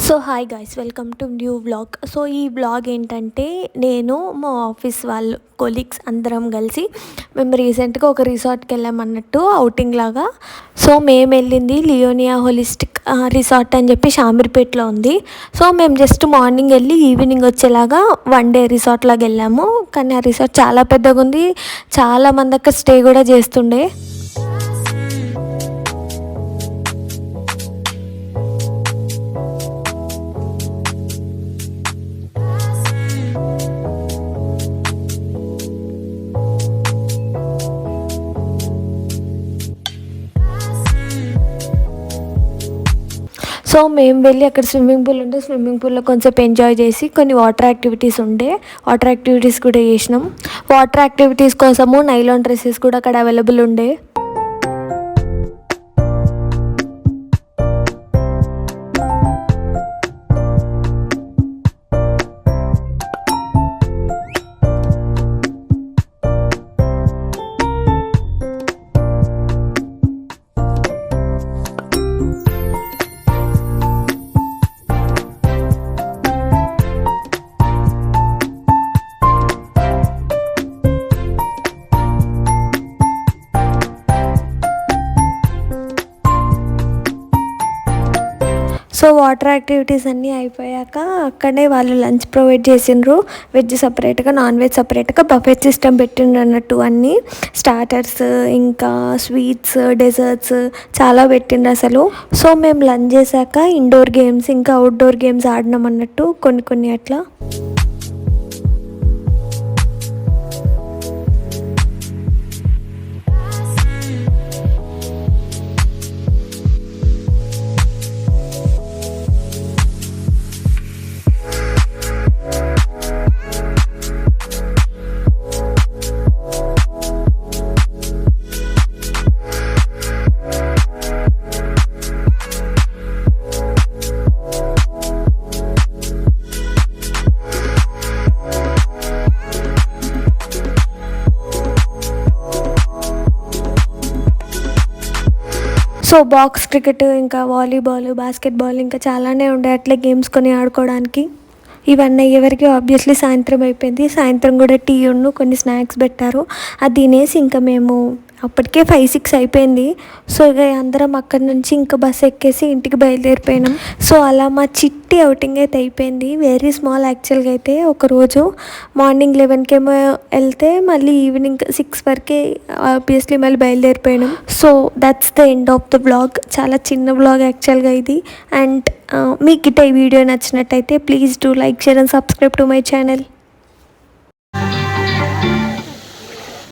So hi guys, welcome to new vlog. So ఈ vlog ఏంటంటే, నేను మా ఆఫీస్ వాళ్ళు కొలీగ్స్ అందరం కలిసి మేము రీసెంట్గా ఒక రిసార్ట్కి వెళ్ళామన్నట్టు, అవుటింగ్ లాగా. సో మేము వెళ్ళింది లియోనియా హోలిస్టిక్ రిసార్ట్ అని చెప్పి షామీర్పేటలో ఉంది. సో మేము జస్ట్ మార్నింగ్ వెళ్ళి ఈవినింగ్ వచ్చేలాగా వన్ డే రిసార్ట్ లాగా వెళ్ళాము. కానీ ఆ రిసార్ట్ చాలా పెద్దగా ఉంది, చాలామంది అక్కడ స్టే కూడా చేస్తుండే. సో మేము వెళ్ళి అక్కడ స్విమ్మింగ్ పూల్ ఉంటే స్విమ్మింగ్ పూల్లో కొంచెం ఎంజాయ్ చేసి, కొన్ని వాటర్ యాక్టివిటీస్ ఉండే, వాటర్ యాక్టివిటీస్ కూడా చేసినాం. వాటర్ యాక్టివిటీస్ కోసము నైలాన్ డ్రెస్సెస్ కూడా అక్కడ అవైలబుల్ ఉండే. సో వాటర్ యాక్టివిటీస్ అన్నీ అయిపోయాక అక్కడే వాళ్ళు లంచ్ ప్రొవైడ్ చేసిండ్రు. వెజ్ సపరేట్గా, నాన్ వెజ్ సపరేట్గా బఫెట్ సిస్టమ్ పెట్టిండ్రు అన్నట్టు. అన్నీ స్టార్టర్స్, ఇంకా స్వీట్స్, డెజర్ట్స్ చాలా పెట్టిండ్రు అసలు. సో మేము లంచ్ చేశాక ఇండోర్ గేమ్స్ ఇంకా అవుట్డోర్ గేమ్స్ ఆడినాం అన్నట్టు, కొన్ని అట్లా. సో బాక్స్ క్రికెట్, ఇంకా వాలీబాల్, బాస్కెట్బాల్, ఇంకా చాలానే ఉండే అట్లే గేమ్స్ కొని ఆడుకోవడానికి. ఇవన్నీ అయ్యేవరకు ఆబ్వియస్లీ సాయంత్రం అయిపోయింది. సాయంత్రం కూడా టీ కొన్ని స్నాక్స్ పెట్టారు. అది తినేసి ఇంకా మేము అప్పటికే 5-6 అయిపోయింది. సో ఇక అందరం అక్కడి నుంచి ఇంకా బస్ ఎక్కేసి ఇంటికి బయలుదేరిపోయినాం. సో అలా మా చిట్టి అవుటింగ్ అయితే అయిపోయింది. వెరీ స్మాల్ యాక్చువల్గా అయితే. ఒకరోజు మార్నింగ్ 11కి వెళ్తే మళ్ళీ ఈవినింగ్ 6 వరకే ఆబ్వియస్లీ మళ్ళీ బయలుదేరిపోయినాం. So that's the end of the vlog. చాలా చిన్న వ్లాగ్ యాక్చువల్గా ఇది. అండ్ మీకు గిట్ట ఈ వీడియో నచ్చినట్టయితే please do like, share and subscribe to my channel.